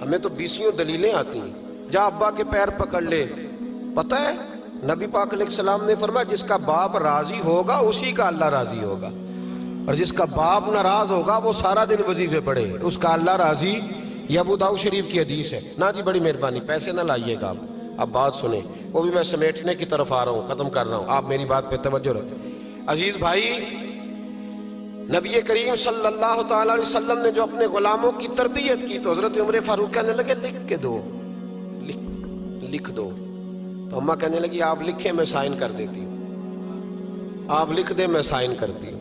ہمیں تو 20 دلیلیں آتی ہیں. جا ابا کے پیر پکڑ لے. پتہ ہے نبی پاک علیہ السلام نے فرمایا جس کا باپ راضی ہوگا اسی کا اللہ راضی ہوگا، اور جس کا باپ ناراض ہوگا وہ سارا دن وظیفے پڑھے اس کا اللہ راضی. یہ ابو داؤد شریف کی حدیث ہے. نا جی بڑی مہربانی، پیسے نہ لائیے گا. اب بات سنیں، وہ بھی میں سمیٹنے کی طرف آ رہا ہوں، ختم کر رہا ہوں. آپ میری بات پہ توجہ رکھیں. عزیز بھائی، نبی کریم صلی اللہ تعالی علیہ وسلم نے جو اپنے غلاموں کی تربیت کی تو حضرت عمر فاروق کہنے لگے لکھ کے دو، لکھ دو. تو اماں کہنے لگی آپ لکھیں میں سائن کر دیتی ہوں. آپ لکھ دیں میں سائن کرتی ہوں.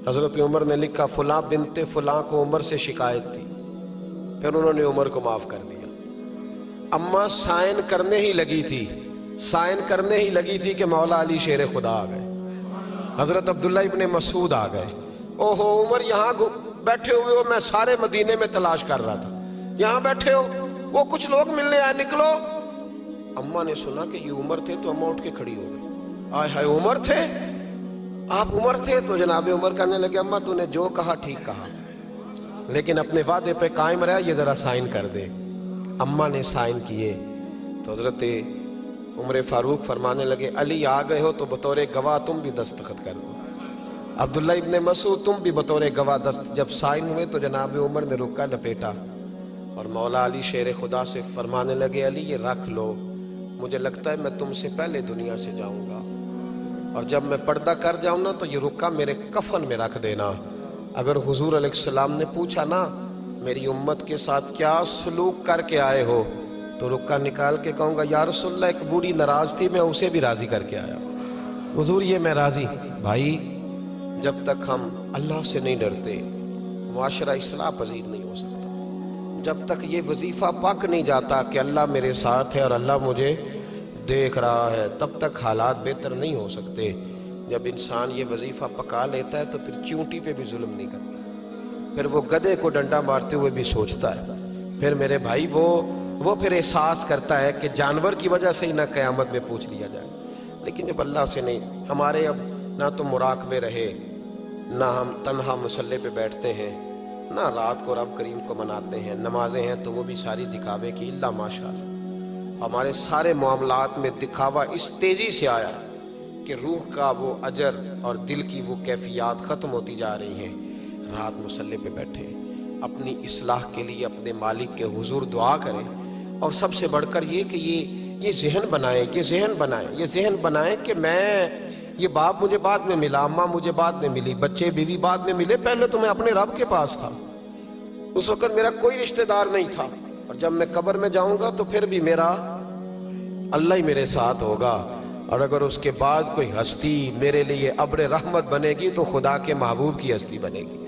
حضرت عمر نے لکھا فلاں بنت فلاں کو عمر سے شکایت تھی. پھر انہوں نے عمر کو معاف کر دیا. اماں سائن کرنے ہی لگی تھی، سائن کرنے ہی لگی تھی کہ مولا علی شیر خدا آ گئے، حضرت عبداللہ ابن مسعود آ گئے. اوہو عمر یہاں بیٹھے ہوئے ہو، میں سارے مدینے میں تلاش کر رہا تھا، یہاں بیٹھے ہو، وہ کچھ لوگ ملنے آئے، نکلو. اماں نے سنا کہ یہ عمر تھے تو اماں اٹھ کے کھڑی ہو گئی. آئے ہائے عمر تھے، آپ عمر تھے؟ تو جناب عمر کہنے لگے اماں تو نے جو کہا ٹھیک کہا، لیکن اپنے وعدے پہ قائم رہا، یہ ذرا سائن کر دے. اماں نے سائن کیے تو حضرت عمر فاروق فرمانے لگے علی آ گئے ہو تو بطور گواہ تم بھی دستخط کر دو. عبداللہ ابن مسعود تم بھی بطور گواہ جب سائن ہوئے تو جناب عمر نے رکا لپیٹا اور مولا علی شیر خدا سے فرمانے لگے علی یہ رکھ لو، مجھے لگتا ہے میں تم سے پہلے دنیا سے جاؤں گا، اور جب میں پردہ کر جاؤں نا تو یہ رکا میرے کفن میں رکھ دینا. اگر حضور علیہ السلام نے پوچھا نا میری امت کے ساتھ کیا سلوک کر کے آئے ہو تو رکا نکال کے کہوں گا یا رسول اللہ ایک بوڑھی ناراض تھی میں اسے بھی راضی کر کے آیا. حضور یہ میں راضی. بھائی جب تک ہم اللہ سے نہیں ڈرتے معاشرہ اصلاح پذیر نہیں ہو سکتا. جب تک یہ وظیفہ پک نہیں جاتا کہ اللہ میرے ساتھ ہے اور اللہ مجھے دیکھ رہا ہے تب تک حالات بہتر نہیں ہو سکتے. جب انسان یہ وظیفہ پکا لیتا ہے تو پھر چونٹی پہ بھی ظلم نہیں کرتا، پھر وہ گدھے کو ڈنڈا مارتے ہوئے بھی سوچتا ہے. پھر میرے بھائی وہ پھر احساس کرتا ہے کہ جانور کی وجہ سے ہی نہ قیامت میں پوچھ لیا جائے. لیکن جب اللہ سے نہیں، ہمارے اب نہ تو مراقبے رہے، نہ ہم تنہا مصلے پہ بیٹھتے ہیں، نہ رات کو رب کریم کو مناتے ہیں. نمازیں ہیں تو وہ بھی ساری دکھاوے کی، اللہ ماشاءاللہ. ہمارے سارے معاملات میں دکھاوا اس تیزی سے آیا کہ روح کا وہ اجر اور دل کی وہ کیفیات ختم ہوتی جا رہی ہیں. رات مصلے پہ بیٹھے اپنی اصلاح کے لیے اپنے مالک کے حضور دعا کریں، اور سب سے بڑھ کر یہ کہ یہ ذہن بنائیں کہ میں یہ باپ مجھے بعد میں ملا، اماں مجھے بعد میں ملی، بچے بیوی بعد میں ملے، پہلے تو میں اپنے رب کے پاس تھا. اس وقت میرا کوئی رشتہ دار نہیں تھا، اور جب میں قبر میں جاؤں گا تو پھر بھی میرا اللہ ہی میرے ساتھ ہوگا. اور اگر اس کے بعد کوئی ہستی میرے لیے ابر رحمت بنے گی تو خدا کے محبوب کی ہستی بنے گی.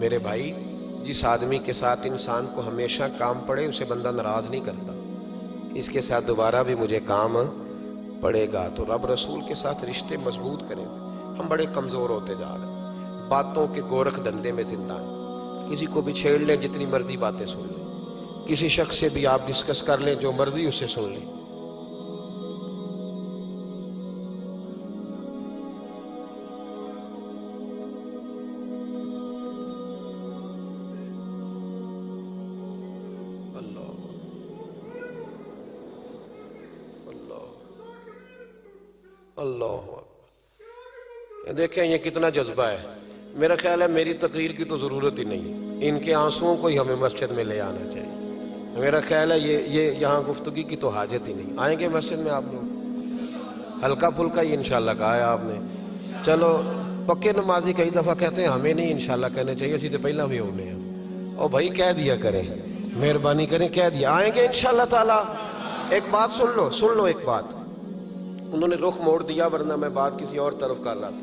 میرے بھائی جس آدمی کے ساتھ انسان کو ہمیشہ کام پڑے اسے بندہ ناراض نہیں کرتا، اس کے ساتھ دوبارہ بھی مجھے کام پڑے گا. تو رب رسول کے ساتھ رشتے مضبوط کریں. ہم بڑے کمزور ہوتے جا رہے ہیں، باتوں کے گورکھ دھندے میں زندہ ہیں. کسی کو بھی چھیڑ لیں، جتنی مرضی باتیں سن لیں، کسی شخص سے بھی آپ ڈسکس کر لیں، جو مرضی اسے سن لیں. اللہ دیکھیں یہ کتنا جذبہ ہے. میرا خیال ہے میری تقریر کی تو ضرورت ہی نہیں، ان کے آنسوؤں کو ہی ہمیں مسجد میں لے آنا چاہیے. میرا خیال ہے یہ یہاں گفتگی کی تو حاجت ہی نہیں. آئیں گے مسجد میں آپ لوگ؟ ہلکا پھلکا ہی انشاءاللہ کہا ہے آپ نے. چلو پکے نمازی کئی دفعہ کہتے ہیں ہمیں نہیں انشاءاللہ کہنے چاہیے، اسی تو پہلا بھی ہونے ہیں. اور بھائی کہہ دیا کریں، مہربانی کریں کہہ دیا. آئیں گے انشاءاللہ تعالی. ایک بات سن لو ایک بات. انہوں نے رخ موڑ دیا ورنہ میں بات کسی اور طرف کر رہا تھا.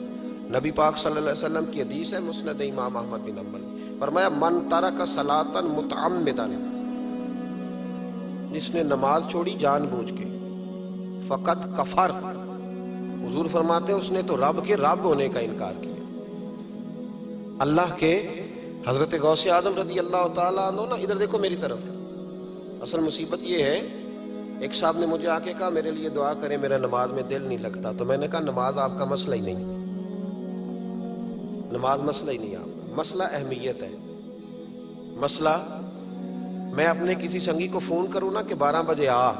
نبی پاک صلی اللہ علیہ وسلم کی حدیث ہے مسند امام احمد بن حنبل، فرمایا من ترک صلاۃ متعمدا، جس نے نماز چھوڑی جان بوجھ کے، فقط کفر، حضور فرماتے ہیں اس نے تو رب کے رب ہونے کا انکار کیا. اللہ کے حضرت غوث اعظم رضی اللہ تعالیٰ عنہ نا، ادھر دیکھو میری طرف. اصل مصیبت یہ ہے، ایک صاحب نے مجھے آ کے کہا میرے لیے دعا کریں میرا نماز میں دل نہیں لگتا. تو میں نے کہا نماز آپ کا مسئلہ ہی نہیں، نماز مسئلہ ہی نہیں آپ کا. مسئلہ اہمیت ہے، مسئلہ میں اپنے کسی سنگی کو فون کروں نا کہ 12 بجے آ،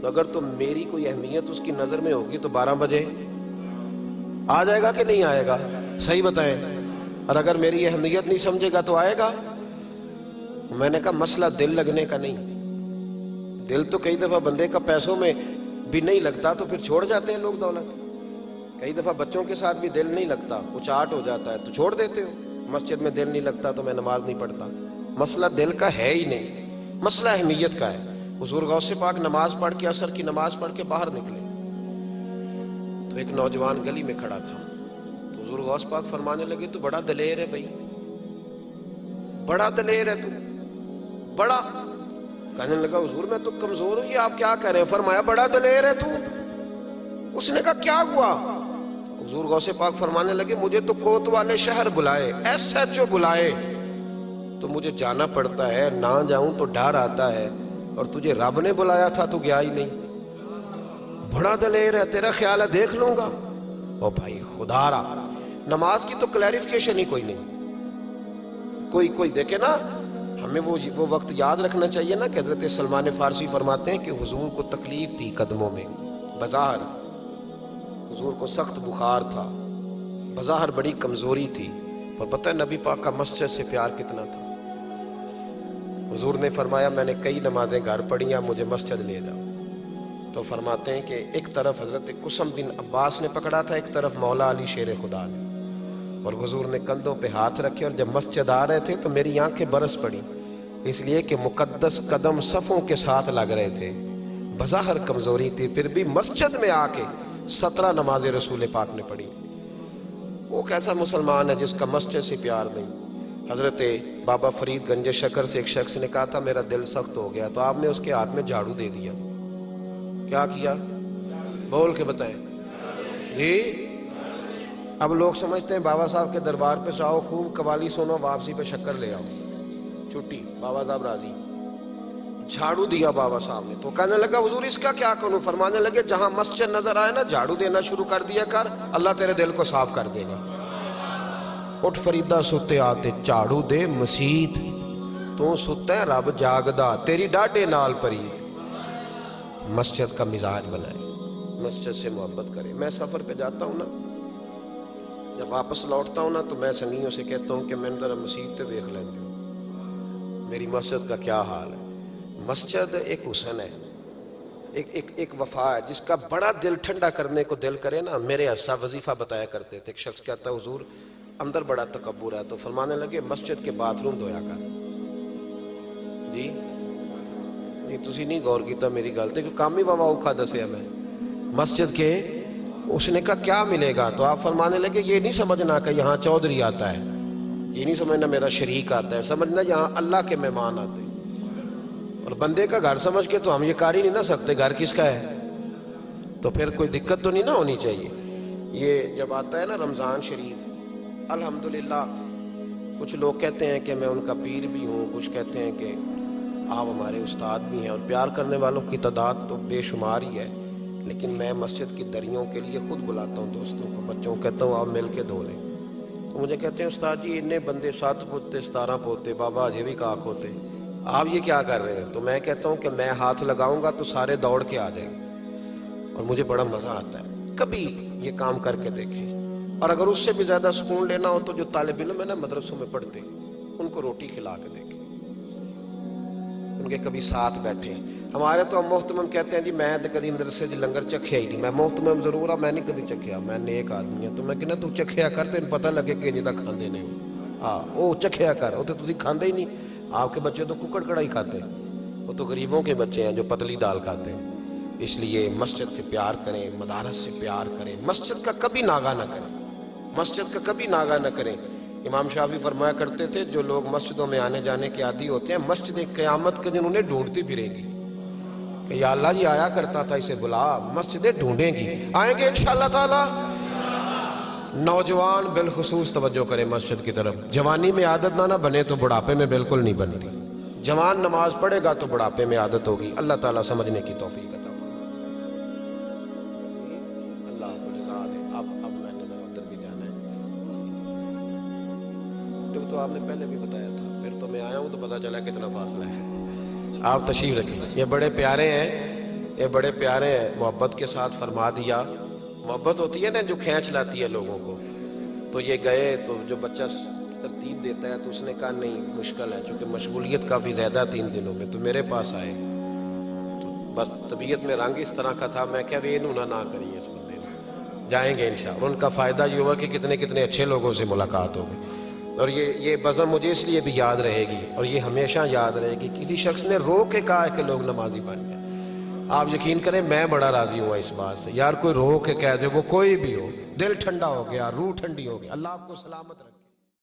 تو اگر تو میری کوئی اہمیت اس کی نظر میں ہوگی تو 12 بجے آ جائے گا کہ نہیں آئے گا؟ صحیح بتائیں. اور اگر میری اہمیت نہیں سمجھے گا تو آئے گا؟ میں نے کہا مسئلہ دل لگنے کا نہیں. دل تو کئی دفعہ بندے کا پیسوں میں بھی نہیں لگتا تو پھر چھوڑ جاتے ہیں لوگ دولت. کئی دفعہ بچوں کے ساتھ بھی دل نہیں لگتا، اچاٹ ہو جاتا ہے تو چھوڑ دیتے ہو. مسجد میں دل نہیں لگتا تو میں نماز نہیں پڑھتا. مسئلہ دل کا ہے ہی نہیں، مسئلہ اہمیت کا ہے. حضور غوث پاک نماز پڑھ کے، عصر کی نماز پڑھ کے باہر نکلے تو ایک نوجوان گلی میں کھڑا تھا. تو حضور غوث پاک فرمانے لگے تو بڑا دلیر ہے بھائی، بڑا دلیر ہے تو، بڑا. کہنے لگا حضور میں تو کمزور ہوں، یہ آپ کیا کہہ رہے ہیں؟ فرمایا بڑا دلیر ہے تو. اس نے کہا کیا ہوا؟ حضور غوث پاک فرمانے لگے مجھے تو کوت والے شہر بلائے، SHO بلائے تو مجھے جانا پڑتا ہے، نہ جاؤں تو ڈر آتا ہے، اور تجھے رب نے بلایا تھا تو گیا ہی نہیں. بڑا دلیر ہے، تیرا خیال ہے دیکھ لوں گا. او بھائی خدا را، نماز کی تو کلیریفیکیشن ہی کوئی نہیں. کوئی دیکھے نا، ہمیں وہ وقت یاد رکھنا چاہیے نا کہ حضرت سلمان فارسی فرماتے ہیں کہ حضور کو تکلیف تھی قدموں میں. بظاہر حضور کو سخت بخار تھا، بظاہر بڑی کمزوری تھی، پر پتہ ہے نبی پاک کا مسجد سے پیار کتنا تھا. حضور نے فرمایا میں نے کئی نمازیں گھر پڑھی ہیں، مجھے مسجد لے جاؤ. تو فرماتے ہیں کہ ایک طرف حضرت قسم بن عباس نے پکڑا تھا، ایک طرف مولا علی شیر خدا نے، اور حضور نے کندھوں پہ ہاتھ رکھے، اور جب مسجد آ رہے تھے تو میری آنکھیں برس پڑی، اس لیے کہ مقدس قدم صفوں کے ساتھ لگ رہے تھے. بظاہر کمزوری تھی، پھر بھی مسجد میں آ کے 17 نمازیں رسول پاک نے پڑھی. وہ کیسا مسلمان ہے جس کا مسجد سے پیار نہیں؟ حضرت بابا فرید گنج شکر سے ایک شخص نے کہا تھا میرا دل سخت ہو گیا، تو آپ نے اس کے ہاتھ میں جھاڑو دے دیا. کیا کیا؟ بول کے بتائیں جی. اب لوگ سمجھتے ہیں بابا صاحب کے دربار پہ جاؤ، خوب قوالی سنو، واپسی پہ شکر لے آؤ، چھٹی، بابا صاحب راضی. جھاڑو دیا بابا صاحب نے. تو کہنے لگا حضور اس کا کیا کروں؟ فرمانے لگے جہاں مسجد نظر آئے نا جھاڑو دینا شروع کر دیا کر، اللہ تیرے دل کو صاف کر دے گا. اٹھ فریدا ستے آتے جھاڑو دے مسیت، تو ستا ہے رب جاگدا تیری ڈاڈے نال پرید. مسجد کا مزاج بنائے، مسجد سے محبت کرے. میں سفر پہ جاتا ہوں نا، جب واپس لوٹتا ہوں نا تو میں سنگیوں سے کہتا ہوں کہ میں ذرا مسجد سے دیکھ لیتے ہوں میری مسجد کا کیا حال ہے. مسجد ایک حسن ہے، ایک وفا ہے جس کا بڑا دل ٹھنڈا کرنے کو دل کرے نا. میرے اسا وظیفہ بتایا کرتے تھے، ایک شخص کہتا حضور اندر بڑا تکبر ہے، تو فرمانے لگے مسجد کے باتھ روم دھویا کر. جی نہیں تسی نہیں غور کیتا میری گل تے، کہ کام ہی بابا اوکھا دسیا میں مسجد کے. اس نے کہا کیا ملے گا؟ تو آپ فرمانے لگے یہ نہیں سمجھنا کہ یہاں چودھری آتا ہے، یہ نہیں سمجھنا میرا شریک آتا ہے، سمجھنا یہاں اللہ کے مہمان آتے ہیں. اور بندے کا گھر سمجھ کے تو ہم یہ کر ہی نہیں نہ سکتے گھر کس کا ہے، تو پھر کوئی دقت تو نہیں نہ ہونی چاہیے. یہ جب آتا ہے نا رمضان شریف، الحمدللہ کچھ لوگ کہتے ہیں کہ میں ان کا پیر بھی ہوں، کچھ کہتے ہیں کہ آپ ہمارے استاد بھی ہیں، اور پیار کرنے والوں کی تعداد تو بے شمار ہی ہے. لیکن میں مسجد کی دریوں کے لیے خود بلاتا ہوں دوستوں کو، بچوں کو کہتا ہوں آپ مل کے دھو لیں. تو مجھے کہتے ہیں استاد جی اتنے بندے 7 پوتے 17 پوتے بابا اجے بھی کاک ہوتے، آپ یہ کیا کر رہے ہیں؟ تو میں کہتا ہوں کہ میں ہاتھ لگاؤں گا تو سارے دوڑ کے آ جائیں گے، اور مجھے بڑا مزہ آتا ہے. کبھی یہ کام کر کے دیکھیں. اور اگر اس سے بھی زیادہ سکون لینا ہو تو جو طالب علم ہے نا مدرسوں میں پڑھتے ان کو روٹی کھلا کے دیکھیں، ان کے کبھی ساتھ بیٹھیں. ہمارے تو ہم محتمم کہتے ہیں جی میں تو کبھی مدرسے جی لنگر چکھیا ہی نہیں. میں محتمم ضرور ہوں، میں نہیں کبھی چکھیا، میں نیک آدمی ہوں. تو میں کہنا تو چکھیا کر تین پتہ لگے کہ جی تک کھاندے نہیں. ہاں وہ چکھیا کر، وہ تو تسی کھاندے ہی نہیں. آپ کے بچے تو ککڑ کڑائی کھاتے ہیں، وہ تو غریبوں کے بچے ہیں جو پتلی دال کھاتے ہیں. اس لیے مسجد سے پیار کریں، مدارس سے پیار کریں، مسجد کا کبھی ناغہ نہ کریں، مسجد کا کبھی ناغہ نہ کریں. امام شافعی فرمایا کرتے تھے جو لوگ مسجدوں میں آنے جانے کے عادی ہوتے ہیں مسجد قیامت کے دن انہیں ڈھونڈتی پھرے گی کہ یا اللہ جی آیا کرتا تھا اسے بلا، مسجدیں ڈھونڈیں گی. آئیں گے انشاءاللہ تعالی. نوجوان بالخصوص توجہ کریں مسجد کی طرف. جوانی میں عادت نہ بنے تو بڑھاپے میں بالکل نہیں بنتی. جوان نماز پڑھے گا تو بڑھاپے میں عادت ہوگی. اللہ تعالیٰ سمجھنے کی توفیق عطا فرمائے. اللہ کو رضا دے. اب میں نے ادھر بھی جانا ہے. تو آپ نے پہلے بھی بتایا تھا، پھر تو میں آیا ہوں تو پتا چلا کتنا فاصلہ ہے. آپ تشریف رکھیں. یہ بڑے پیارے ہیں, یہ بڑے پیارے ہیں, محبت کے ساتھ فرما دیا. محبت ہوتی ہے نا جو کھینچ لاتی ہے لوگوں کو. تو یہ گئے تو جو بچہ ترتیب دیتا ہے تو اس نے کہا نہیں مشکل ہے, چونکہ مشغولیت کافی زیادہ 3 دنوں میں, تو میرے پاس آئے. تو بس طبیعت میں رنگ اس طرح کا تھا, میں کیا بھی انہوں نہ کریں اس بندے نے, جائیں گے انشاءاللہ. ان کا فائدہ یہ ہوا کہ کتنے کتنے اچھے لوگوں سے ملاقات ہو گئی. اور یہ بزم مجھے اس لیے بھی یاد رہے گی, اور یہ ہمیشہ یاد رہے گی. کسی شخص نے رو کے کہا ہے کہ لوگ نمازی بن جائیں. آپ یقین کریں میں بڑا راضی ہوا اس بات سے. یار کوئی رو کے کہہ دے, وہ کوئی بھی ہو, دل ٹھنڈا ہو گیا, روح ٹھنڈی ہو گئی. اللہ آپ کو سلامت رکھے.